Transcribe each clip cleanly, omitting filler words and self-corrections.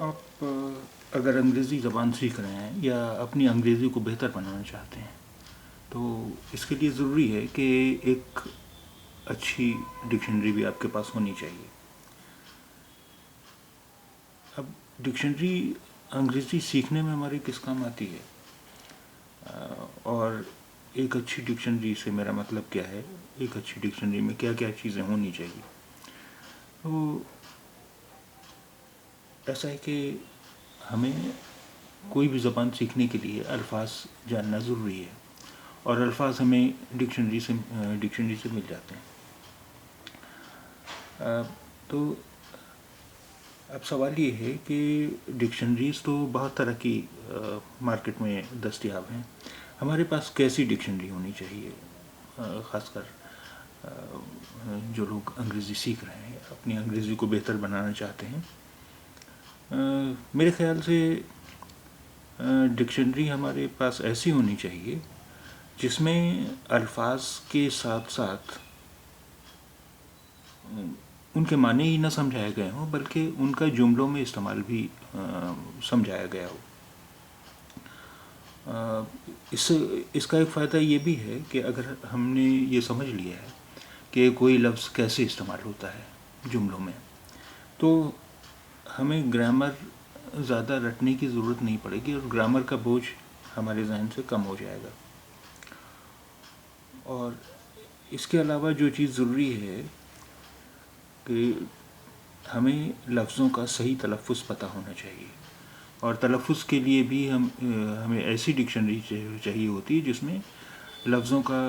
آپ اگر انگریزی زبان سیکھ رہے ہیں یا اپنی انگریزی کو بہتر بنانا چاہتے ہیں تو اس کے لیے ضروری ہے کہ ایک اچھی ڈکشنری بھی آپ کے پاس ہونی چاہیے. اب ڈکشنری انگریزی سیکھنے میں ہماری کس کام آتی ہے, اور ایک اچھی ڈکشنری سے میرا مطلب کیا ہے, ایک اچھی ڈکشنری میں کیا کیا چیزیں ہونی چاہیے. تو ایسا ہے کہ ہمیں کوئی بھی زبان سیکھنے کے لیے الفاظ جاننا ضروری ہے, اور الفاظ ہمیں ڈکشنری سے مل جاتے ہیں. تو اب سوال یہ ہے کہ ڈکشنریز تو بہت طرح کی مارکیٹ میں دستیاب ہیں. ہمارے پاس کیسی ڈکشنری ہونی چاہیے, خاص کر جو لوگ انگریزی سیکھ رہے ہیں, اپنی انگریزی کو بہتر بنانا چاہتے ہیں. میرے خیال سے ڈکشنری ہمارے پاس ایسی ہونی چاہیے جس میں الفاظ کے ساتھ ساتھ ان کے معنی ہی نہ سمجھائے گئے ہوں, بلکہ ان کا جملوں میں استعمال بھی سمجھایا گیا ہو. اس کا ایک فائدہ یہ بھی ہے کہ اگر ہم نے یہ سمجھ لیا ہے کہ کوئی لفظ کیسے استعمال ہوتا ہے جملوں میں, تو ہمیں گرامر زیادہ رٹنے کی ضرورت نہیں پڑے گی, اور گرامر کا بوجھ ہمارے ذہن سے کم ہو جائے گا. اور اس کے علاوہ جو چیز ضروری ہے کہ ہمیں لفظوں کا صحیح تلفظ پتہ ہونا چاہیے, اور تلفظ کے لیے بھی ہمیں ایسی ڈکشنری چاہیے ہوتی ہے جس میں لفظوں کا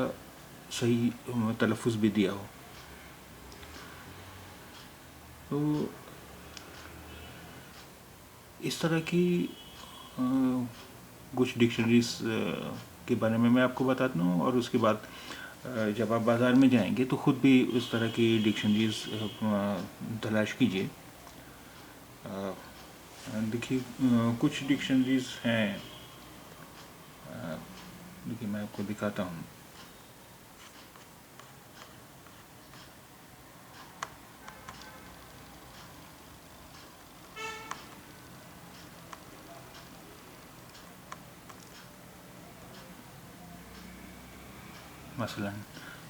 صحیح تلفظ بھی دیا ہو. تو اس طرح کی کچھ ڈکشنریز کے بارے میں آپ کو بتاتا ہوں, اور اس کے بعد جب آپ بازار میں جائیں گے تو خود بھی اس طرح کی ڈکشنریز تلاش کیجیے. دیکھیے کچھ ڈکشنریز ہیں, دیکھیے میں آپ کو دکھاتا ہوں. مثلا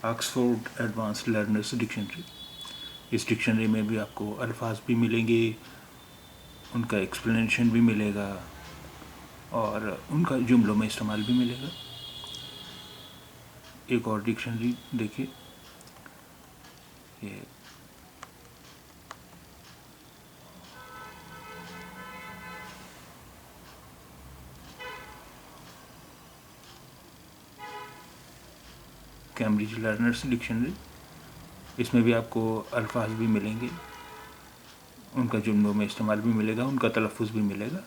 آکسفورڈ ایڈوانس لرنرس ڈکشنری. اس ڈکشنری میں بھی آپ کو الفاظ بھی ملیں گے, ان کا ایکسپلینیشن بھی ملے گا, اور ان کا جملوں میں استعمال بھی ملے گا. ایک اور ڈکشنری دیکھیے, یہ کیمبرج لرنرس ڈکشنری. اس میں بھی آپ کو الفاظ بھی ملیں گے, ان کا جملوں میں استعمال بھی ملے گا, ان کا تلفظ بھی ملے گا.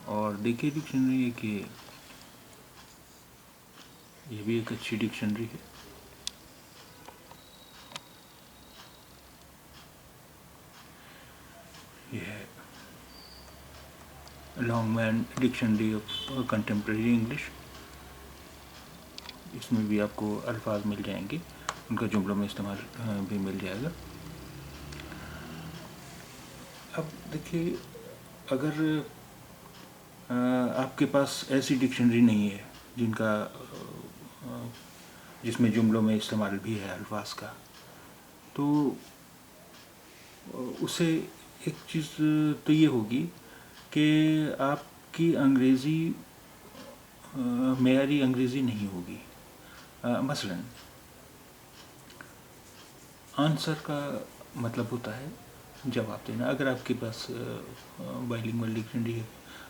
اور دیکھیے ڈکشنری ہے کہ یہ بھی ایک اچھی ڈکشنری ہے. یہ ہے Longman dictionary of contemporary English. اس میں بھی آپ کو الفاظ مل جائیں گے, ان کا جملوں میں استعمال بھی مل جائے گا. اب دیکھیے اگر آپ کے پاس ایسی ڈکشنری نہیں ہے جس میں جملوں میں استعمال بھی ہے الفاظ کا, تو اسے ایک چیز تو یہ ہوگی کہ آپ کی انگریزی معیاری انگریزی نہیں ہوگی. مثلا آنسر کا مطلب ہوتا ہے جواب دینا. اگر آپ کے پاس بائلنگول ڈکشنری ہے,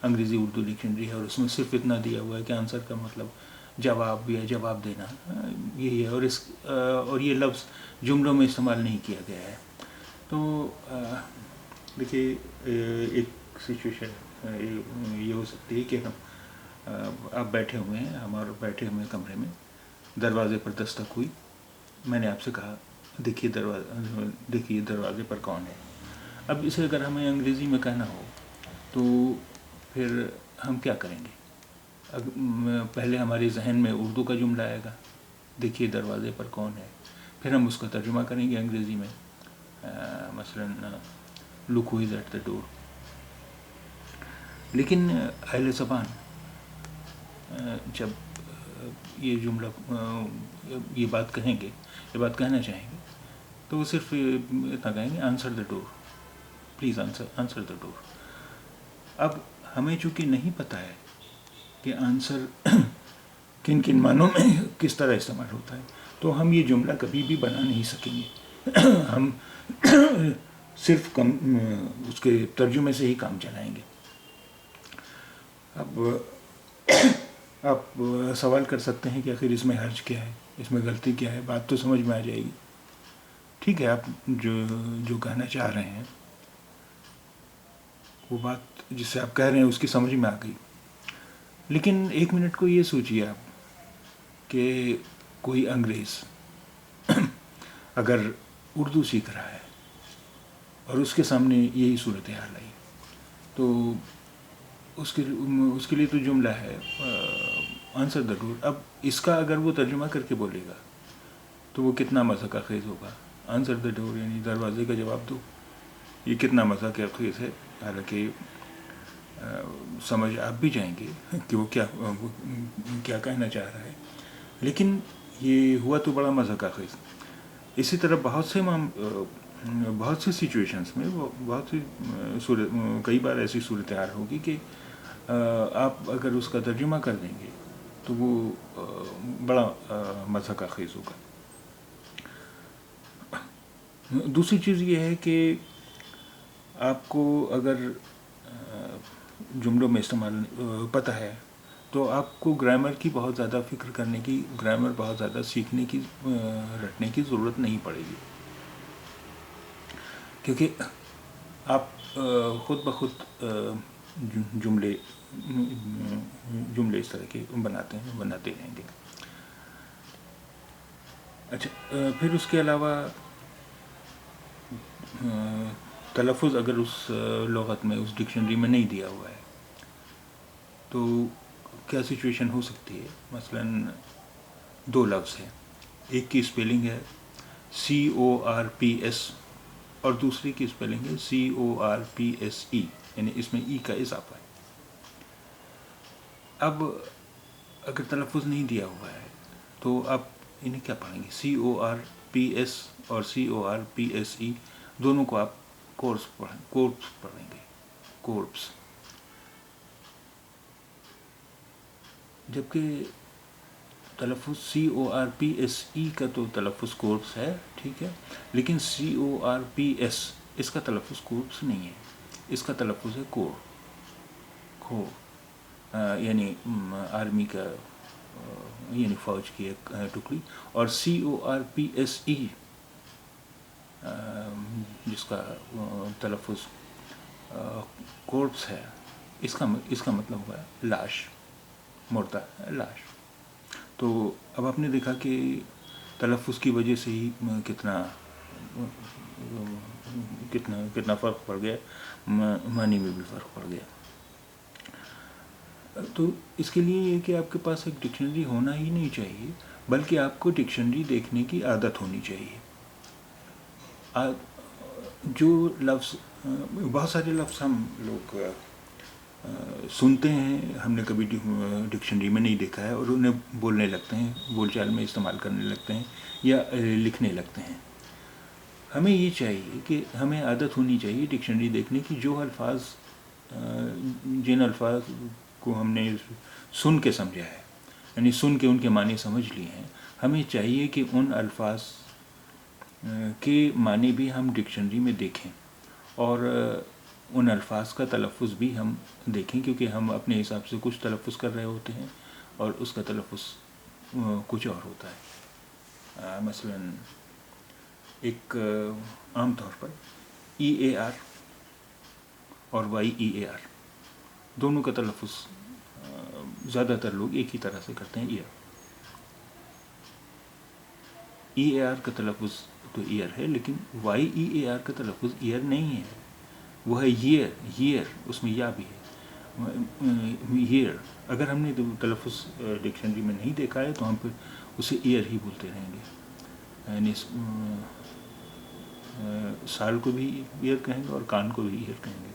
انگریزی اردو ڈکشنری ہے, اور اس میں صرف اتنا دیا ہوا ہے کہ آنسر کا مطلب جواب یا جواب دینا, یہی ہے, اور یہ لفظ جملوں میں استعمال نہیں کیا گیا ہے, تو دیکھیے ایک سچویشن یہ ہو سکتی ہے کہ آپ بیٹھے ہوئے ہیں, ہمارے بیٹھے ہوئے کمرے میں, دروازے پر دستک ہوئی, میں نے آپ سے کہا دیکھیے دروازے پر کون ہے. اب اسے اگر ہمیں انگریزی میں کہنا ہو تو پھر ہم کیا کریں گے؟ پہلے ہمارے ذہن میں اردو کا جملہ آئے گا, دیکھیے دروازے پر کون ہے, پھر ہم اس کا ترجمہ کریں گے انگریزی میں, مثلا لک ہو از ایٹ دا ڈور. لیکن اہل زبان جب یہ جملہ یہ بات کہیں گے، یہ بات کہنا چاہیں گے، تو وہ صرف اتنا کہیں گے answer the door, please answer the door. اب ہمیں چونکہ نہیں پتہ ہے کہ آنسر کن کن معنوں میں کس طرح استعمال ہوتا ہے، تو ہم یہ جملہ کبھی بھی بنا نہیں سکیں گے. ہم صرف اس کے ترجمے سے ہی کام چلائیں گے. اب آپ سوال کر سکتے ہیں کہ آخر اس میں حرج کیا ہے، اس میں غلطی کیا ہے. بات تو سمجھ میں آ جائے گی. ٹھیک ہے، آپ جو کہنا چاہ رہے ہیں وہ بات جس سے آپ کہہ رہے ہیں اس کی سمجھ میں آ گئی. لیکن ایک منٹ کو یہ سوچیے آپ کہ کوئی انگریز اگر اردو سیکھ رہا ہے اور اس کے سامنے یہی صورتحال آئی، تو اس کے لیے تو جملہ ہے آنسر دا ڈور. اب اس کا اگر وہ ترجمہ کر کے بولے گا تو وہ کتنا مذاق خیز ہوگا. آنسر دا ڈور یعنی دروازے کا جواب دو، یہ کتنا مذاق خیز ہے. حالانکہ سمجھ آپ بھی جائیں گے کہ وہ کیا کہنا چاہ رہا ہے، لیکن یہ ہوا تو بڑا مذاق خیز. اسی طرح بہت سی سچویشنز میں کئی بار ایسی صورتحال ہوگی کہ آپ اگر اس کا ترجمہ کر دیں گے تو وہ بڑا مذاق خیز ہوگا. دوسری چیز یہ ہے کہ آپ کو اگر جملوں میں استعمال پتہ ہے تو آپ کو گرامر کی بہت زیادہ فکر کرنے کی، گرامر بہت زیادہ سیکھنے کی، رٹنے کی ضرورت نہیں پڑے گی، کیونکہ آپ خود بخود جملے اس طرح کے بناتے رہیں گے. اچھا، پھر اس کے علاوہ تلفظ اگر اس لغت میں، اس ڈکشنری میں نہیں دیا ہوا ہے تو کیا سچویشن ہو سکتی ہے. مثلا دو لفظ ہیں، ایک کی اسپیلنگ ہے CORPS اور دوسری کی اسپیلنگ ہے CORPSE، یعنی اس میں ای کا اضافہ ہے. اب اگر تلفظ نہیں دیا ہوا ہے تو آپ انہیں کیا پڑھیں گے؟ CORPS اور CORPSE دونوں کو آپ کورپس پڑھیں گے، کورپس. جبکہ تلفظ CORPSE کا تو تلفظ کورپس ہے، ٹھیک ہے، لیکن CORPS اس کا تلفظ کورپس نہیں ہے، اس کا تلفظ ہے کور، یعنی آرمی کا، یعنی فوج کی ایک ٹکڑی. اور CORPSE جس کا تلفظ کورپس ہے، اس کا مطلب ہوا ہے لاش، مردہ لاش. تو اب آپ نے دیکھا کہ تلفظ کی وجہ سے ہی کتنا فرق پڑ گیا، معنی میں بھی فرق پڑ گیا. تو اس کے لیے یہ کہ آپ کے پاس ایک ڈکشنری ہونا ہی نہیں چاہیے، بلکہ آپ کو ڈکشنری دیکھنے کی عادت ہونی چاہیے. جو لفظ، بہت سارے لفظ ہم لوگ سنتے ہیں، ہم نے کبھی ڈکشنری میں نہیں دیکھا ہے اور انہیں بولنے لگتے ہیں، بول چال میں استعمال کرنے لگتے ہیں یا لکھنے لگتے ہیں. ہمیں یہ چاہیے کہ ہمیں عادت ہونی چاہیے ڈکشنری دیکھنے کی. جن الفاظ کو ہم نے سن کے سمجھا ہے، یعنی سن کے ان کے معنی سمجھ لیے ہیں، ہمیں چاہیے کہ ان الفاظ کے معنی بھی ہم ڈکشنری میں دیکھیں اور ان الفاظ کا تلفظ بھی ہم دیکھیں، کیونکہ ہم اپنے حساب سے کچھ تلفظ کر رہے ہوتے ہیں اور اس کا تلفظ کچھ اور ہوتا ہے. مثلا ایک عام طور پر EAR اور YEAR دونوں کا تلفظ زیادہ تر لوگ ایک ہی طرح سے کرتے ہیں، EAR کا تلفظ تو ایئر ہے، لیکن YEAR کا تلفظ ایئر نہیں ہے، وہ ہے year، اس میں یا بھی ہے، year. اگر ہم نے تلفظ ڈکشنری میں نہیں دیکھا ہے تو ہم پھر اسے ایئر ہی بولتے رہیں گے، یعنی سال کو بھی ایئر کہیں گے اور کان کو بھی ایئر کہیں گے.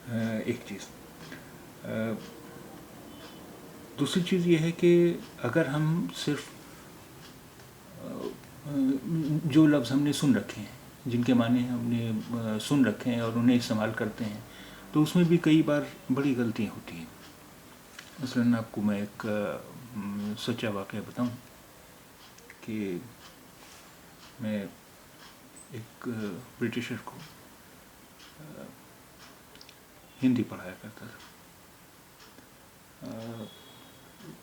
ایک چیز. دوسری چیز یہ ہے کہ اگر ہم صرف جو لفظ ہم نے سن رکھے ہیں، جن کے معنی ہم نے سن رکھے ہیں اور انہیں استعمال کرتے ہیں، تو اس میں بھی کئی بار بڑی غلطیاں ہوتی ہیں. مثلاً آپ کو میں ایک سچا واقعہ بتاؤں کہ میں ایک برٹشر کو ہندی پڑھایا کرتا تھا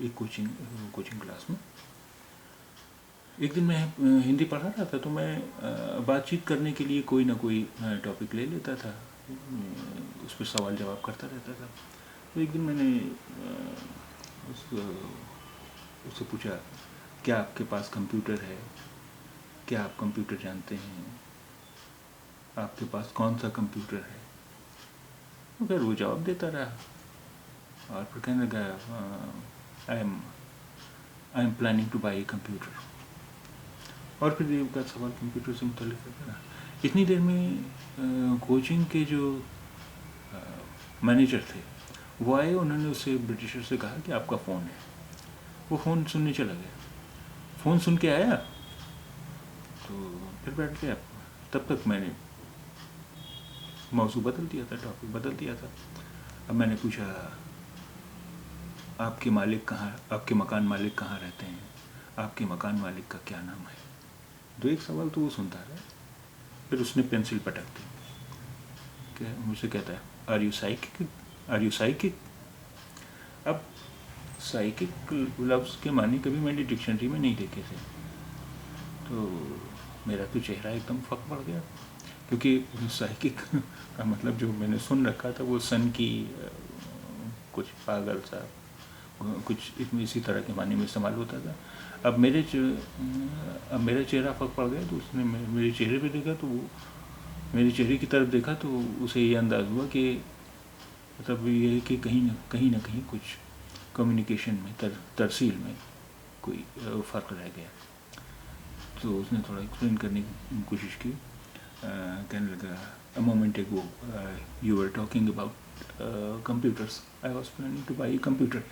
ایک کوچنگ کلاس میں. ایک دن میں ہندی پڑھا رہا تھا تو میں بات چیت کرنے کے لیے کوئی نہ کوئی ٹاپک لے لیتا تھا، اس پہ سوال جواب کرتا رہتا تھا. تو ایک دن میں نے اس سے پوچھا، کیا آپ کے پاس کمپیوٹر ہے؟ کیا آپ کمپیوٹر جانتے ہیں؟ آپ کے پاس کون سا کمپیوٹر ہے؟ پھر وہ جواب دیتا رہا اور پھر کہنے لگا I am planning to buy a computer. اور پھر یہ کا سوال کمپیوٹر سے متعلق کرتا رہا. اتنی دیر میں کوچنگ کے جو مینیجر تھے وہ آئے. انہوں نے اسے برٹشر سے کہا کہ آپ کا فون ہے. وہ فون سننے چلا گیا. فون سن کے آیا تو پھر بیٹھ گیا. تب تک میں نے موضوع بدل دیا تھا، ٹاپک بدل دیا تھا. اب میں نے پوچھا، آپ کے مالک کہاں، آپ کے مکان مالک کہاں رہتے ہیں؟ آپ کے مکان مالک کا کیا نام ہے؟ دو ایک سوال تو وہ سنتا رہا. پھر اس نے پینسل پٹک دی کہ مجھ سے کہتا ہے، are you psychic? Are you psychic? اب سائیکک لفظ کے معنی کبھی میں نے ڈکشنری میں نہیں دیکھے تھے. تو میرا تو چہرہ ایک دم پھک پڑ گیا، کیونکہ سائیکک کا مطلب جو میں نے سن رکھا تھا وہ سن کی کچھ پاگل سا کچھ اسی طرح کے معنی میں استعمال ہوتا تھا. اب میرا چہرہ پھک پڑ گیا. تو اس نے میرے چہرے پہ دیکھا تو وہ میرے چہرے کی طرف دیکھا تو اسے یہ انداز ہوا کہ مطلب یہ ہے کہ کہیں نہ کہیں کچھ کمیونیکیشن میں ترسیل میں کوئی فرق رہ گیا. تو اس نے تھوڑا ایکسپلین کرنے کی کوشش کی. کہنے لگا، a moment ago you were talking about computers. I was planning to buy a computer.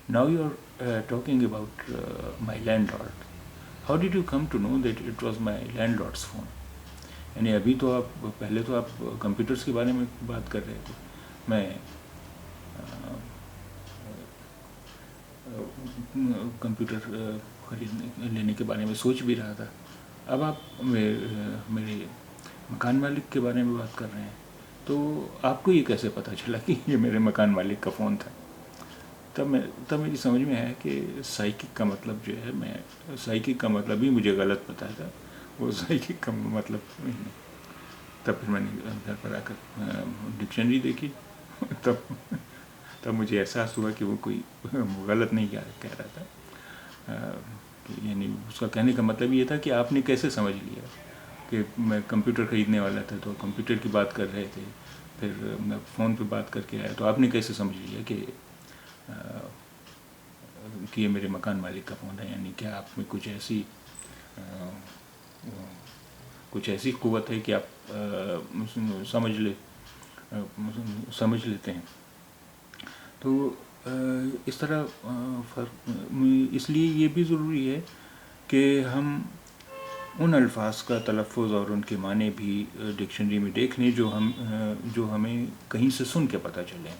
Now you are talking about my landlord. How did you come to know that it was my landlord's phone? یعنی ابھی تو آپ پہلے تو آپ computers کے بارے میں بات کر رہے تھے، میں کمپیوٹر لینے کے بارے میں سوچ بھی رہا تھا. اب آپ میرے مکان مالک کے بارے میں بات کر رہے ہیں، تو آپ کو یہ کیسے پتہ چلا کہ یہ میرے مکان مالک کا فون تھا؟ تب میری سمجھ میں آیا کہ سائیکک کا مطلب جو ہے، سائیکک کا مطلب ہی مجھے غلط پتا تھا. وہ سائیکک کا مطلب نہیں. تب پھر میں نے گھر پر آ کر ڈکشنری دیکھی. تب مجھے احساس ہوا کہ وہ کوئی غلط نہیں کہہ رہا تھا. یعنی اس کا کہنے کا مطلب یہ تھا کہ آپ نے کیسے سمجھ لیا کہ میں کمپیوٹر خریدنے والا تھا تو کمپیوٹر کی بات کر رہے تھے، پھر میں فون پہ بات کر کے آیا تو آپ نے کیسے سمجھ لیا کہ یہ میرے مکان مالک کا فون ہے؟ یعنی کیا آپ میں کچھ ایسی قوت ہے کہ آپ سمجھ لیتے ہیں. تو اس طرح اس لیے یہ بھی ضروری ہے کہ ہم ان الفاظ کا تلفظ اور ان کے معنی بھی ڈکشنری میں دیکھ لیں جو ہمیں کہیں سے سن کے پتہ چلے.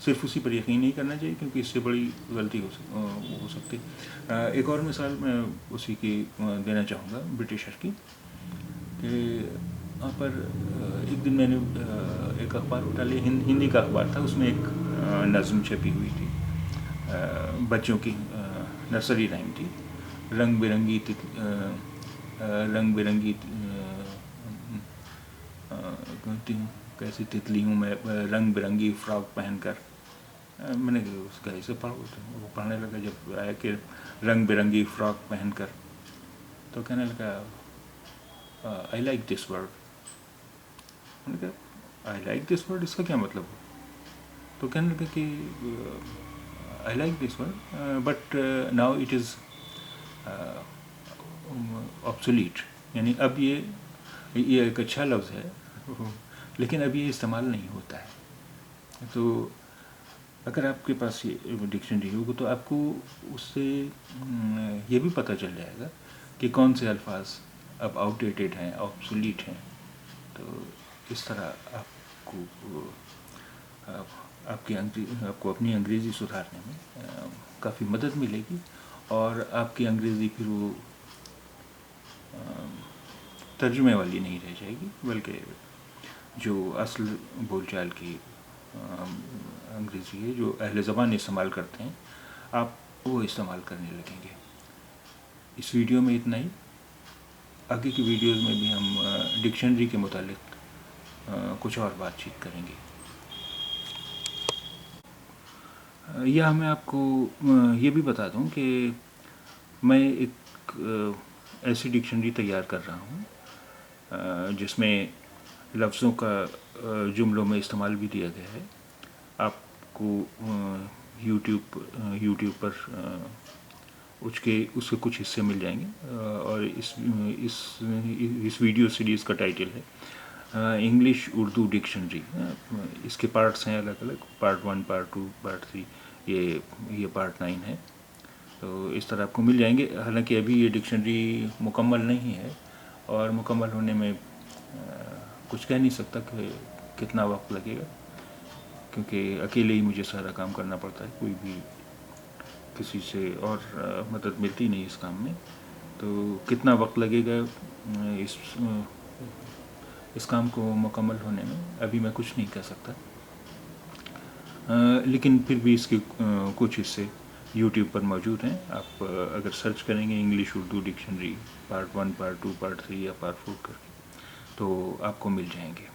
صرف اسی پر یقین نہیں کرنا چاہیے، کیونکہ اس سے بڑی غلطی ہو سکتی. ایک اور مثال میں اسی کی دینا چاہوں گا، برٹشر کی، کہ وہاں پر ایک دن میں نے ایک اخبار اٹھا لیا. ہندی کا اخبار تھا. اس میں ایک نظم چھپی ہوئی تھی، بچوں کی نرسری رائم تھی. رنگ برنگی کیسی تتلی ہوں میں، رنگ برنگی فراک پہن کر. میں نے اس کا اسے وہ پڑھنے لگا. جب آیا کہ رنگ برنگی فراک پہن کر، تو کہنے لگا آئی لائک دس ورڈ. میں نے کہا آئی لائک دس ورڈ، اس کا کیا مطلب ہو؟ تو کہنے لگا کہ I like this word but now it is obsolete. یعنی اب یہ ایک اچھا لفظ ہے لیکن اب یہ استعمال نہیں ہوتا ہے. تو اگر آپ کے پاس یہ ڈکشنری ہوگی تو آپ کو اس سے یہ بھی پتہ چل جائے گا کہ کون سے الفاظ اب آؤٹ ڈیٹڈ ہیں، آبسولیٹ ہیں. تو اس طرح آپ کو اپنی انگریزی سدھارنے میں کافی مدد ملے گی، اور آپ کی انگریزی پھر وہ ترجمے والی نہیں رہ جائے گی، بلکہ جو اصل بول چال کی انگریزی ہے جو اہل زبان استعمال کرتے ہیں آپ وہ استعمال کرنے لگیں گے. اس ویڈیو میں اتنا ہی. آگے کی ویڈیوز میں بھی ہم ڈکشنری کے متعلق کچھ اور بات چیت کریں گے. یا میں آپ کو یہ بھی بتا دوں کہ میں ایک ایسی ڈکشنری تیار کر رہا ہوں جس میں لفظوں کا جملوں میں استعمال بھی دیا گیا ہے. آپ کو یوٹیوب پر اس کے کچھ حصے مل جائیں گے، اور اس ویڈیو سیریز کا ٹائٹل ہے انگلش اردو ڈکشنری. اس کے پارٹس ہیں الگ الگ، پارٹ 1، پارٹ 2، پارٹ 3، یہ پارٹ 9 ہے. تو اس طرح آپ کو مل جائیں گے. حالانکہ ابھی یہ ڈکشنری مکمل نہیں ہے، اور مکمل ہونے میں کچھ کہہ نہیں سکتا کہ کتنا وقت لگے گا، کیونکہ اکیلے ہی مجھے سارا کام کرنا پڑتا ہے. کوئی بھی کسی سے اور مدد ملتی نہیں اس کام میں. تو کتنا وقت لگے گا اس کام کو مکمل ہونے میں ابھی میں کچھ نہیں کہہ سکتا. لیکن پھر بھی اس کے کچھ حصے یوٹیوب پر موجود ہیں. آپ اگر سرچ کریں گے English Urdu dictionary part 1، part 2، part 3 یا پارٹ 4 کر کے، تو آپ کو مل جائیں گے.